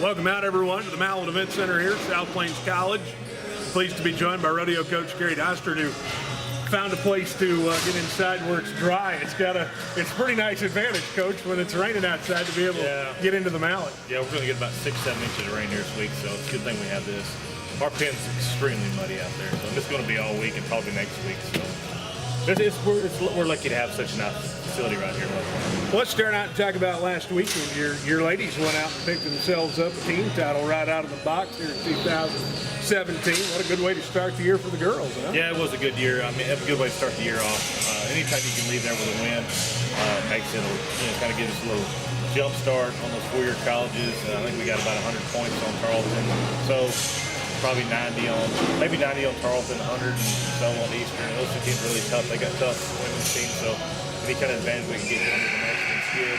Welcome out, everyone, to the Levelland Event Center here at South Plains College. Pleased to be joined by rodeo coach Kerry Doster, who found a place to get inside where it's dry. It's a pretty nice advantage, Coach, when it's raining outside to be able to get into the mallet. Yeah, we're going to get about 6-7 inches of rain here this week, so it's a good thing we have this. Our pen's extremely muddy out there, so it's going to be all week and probably next week. So we're lucky to have such a nice facility right here. Let's start out and talk about last weekend. Your ladies went out and picked themselves up a team title right out of the box here in 2017. What a good way to start the year for the girls, huh? Yeah, it was a good year. I mean, it was a good way to start the year off. Anytime you can leave there with a win, makes it, kind of gives us a little jump start on those four-year colleges. I think we got about 100 points on Tarleton. So probably 90 on Tarleton, 100 and so on Eastern. Those two teams are really tough. They got tough women's teams, so any kind of advantage we can get under the next one's good.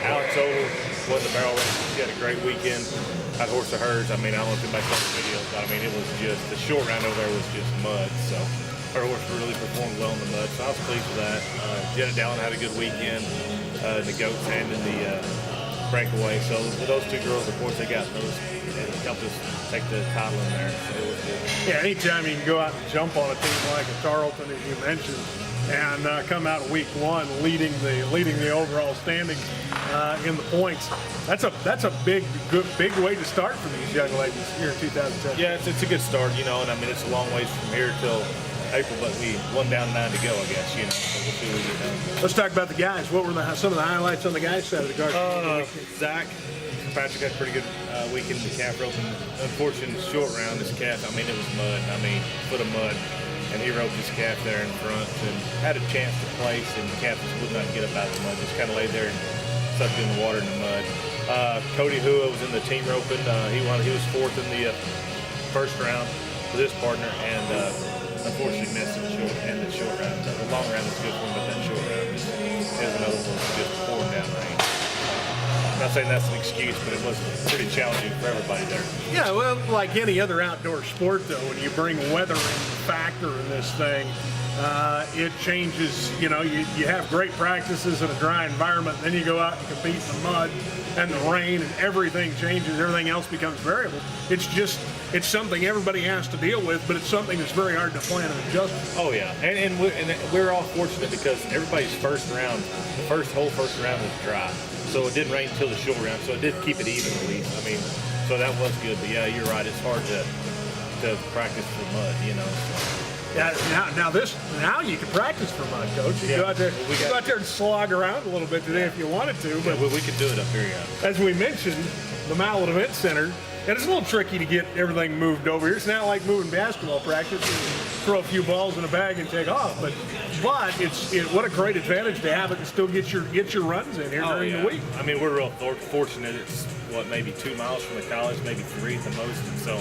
Alex Oval won the barrel race. She had a great weekend. That horse of hers, I mean, I don't know if anybody saw the videos, but I mean, it was just, the short round over there was just mud, so her horse really performed well in the mud, so I was pleased with that. Jenna Dallin had a good weekend, the goats and in the breakaway, so with those two girls, of course, they got those, and helped us take the title in there, so it was good. Yeah, anytime you can go out and jump on a team like a Tarleton, as you mentioned, and come out of week one leading the overall standings in the points. That's a big way to start for these young ladies here in 2010. Yeah, it's a good start, and I mean it's a long ways from here till April, but we one down 9 to go, I guess, so we'll see what we get done. Let's talk about the guys. What were some of the highlights on the guys' side of the card? Zach Patrick had a pretty good weekend in the calf rope, and unfortunately short round, this calf, I mean it was mud, foot of mud. And he roped his calf there in front and had a chance to place, and the calf just would not get up out of the mud. Just kind of laid there and sucked in the water in the mud. Cody Hua was in the team roping. He was fourth in the first round with his partner, and unfortunately missed in the short round. The long round was good for him, but that short round is another one just pouring down rain. I'm not saying that's an excuse, but it was pretty challenging for everybody there. Yeah, well, like any other outdoor sport, though, when you bring weather in factor in this thing, it changes. You have great practices in a dry environment, and then you go out and compete in the mud and the rain, and everything changes. Everything else becomes variable. It's something everybody has to deal with, but it's something that's very hard to plan and adjust. Oh yeah, and we're all fortunate because everybody's first round, the whole first round was dry. So it didn't rain until the short round, so it did keep it even at least. I mean, so that was good. But yeah, you're right. It's hard to practice for mud, Yeah. Now you can practice for mud, Coach. You go out there and slog around a little bit today if you wanted to. But we could do it up here, yeah. As we mentioned, the Levelland Event Center. And it's a little tricky to get everything moved over here. It's not like moving basketball practice and throw a few balls in a bag and take off. But what a great advantage to have it and still get your runs in here during the week. I mean, we're real fortunate. It's maybe 2 miles from the college, maybe 3 at the most. And so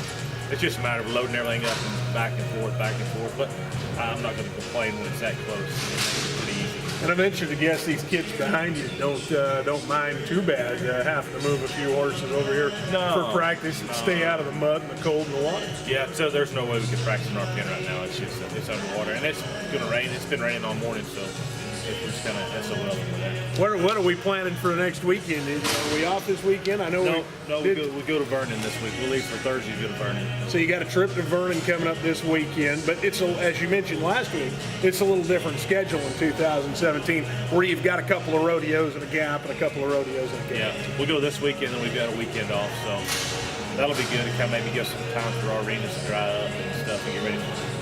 it's just a matter of loading everything up and back and forth. But I'm not going to complain when it's that close. It's pretty easy. And I mentioned, I guess these kids behind you don't mind too bad having to move a few horses over here for practice and stay out of the mud and the cold and the water. Yeah, so there's no way we can practice in our pen right now. It's just it's underwater, and it's going to rain. It's been raining all morning, so we're just kind of SOL over there. What are we planning for next weekend? Are we off this weekend? I know we go to Vernon this week. We'll leave for Thursday to go to Vernon. So you got a trip to Vernon coming up this weekend, but as you mentioned last week, it's a little different schedule in 2017, where you've got a couple of rodeos in a gap and a couple of rodeos in a gap. Yeah, we'll go this weekend, and we've got a weekend off, so that'll be good to kind of maybe give some time for our arenas to dry up and stuff and get ready for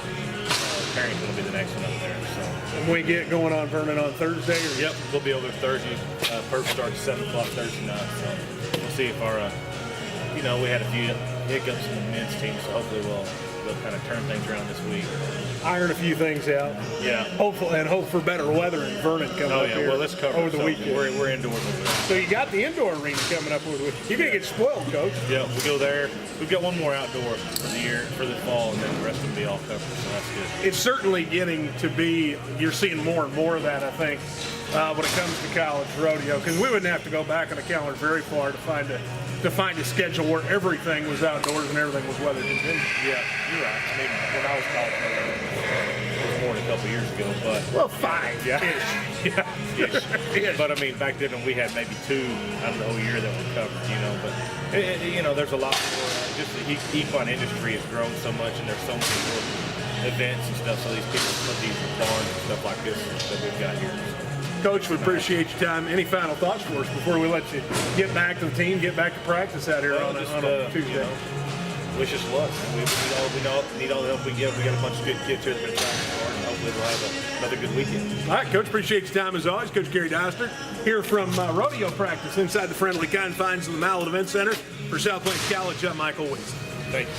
Carrington will be the next one up there. So. And we get going on Vernon on Thursday? Yep, we'll be over Thursday. Perp starts at 7 o'clock Thursday night. So we'll see if our, we had a few hiccups in the men's team, so hopefully we'll kind of turn things around this week. Iron a few things out. Yeah. Hope for better weather in Vernon coming up here. Well, let's cover over the weekend. We're indoors over there. So you got the indoor arena coming up over the weekend. You're going to get spoiled, Coach. Yeah, we'll go there. We've got one more outdoor for the year, for the fall, and then the rest will be all covered, so that's good. It's certainly getting to be, you're seeing more and more of that, I think, when it comes to college rodeo, because we wouldn't have to go back on the calendar very far to find a schedule where everything was outdoors and everything was weather dependent. Yeah, you're right. I mean, when I was college, it was more than a couple years ago, but 5. Yeah. Ish. But I mean, back then we had maybe 2 out of the whole year that were covered, but You know, there's a lot more. Just the equine industry has grown so much, and there's so many more events and stuff. So these people put these barns and stuff like this that we've got here. Coach, we appreciate your time. Any final thoughts for us before we let you get back to the team, get back to practice out here on a Tuesday? You know, wish us luck. We need all the help we get. We got a bunch of good kids here that have been practicing hard, and hopefully we'll have another good weekend. All right, Coach, appreciate your time as always. Coach Kerry Doster here from rodeo practice inside the friendly confines of the Mallet Event Center. For South Plains College, I'm Michael Wiiest. Thank you.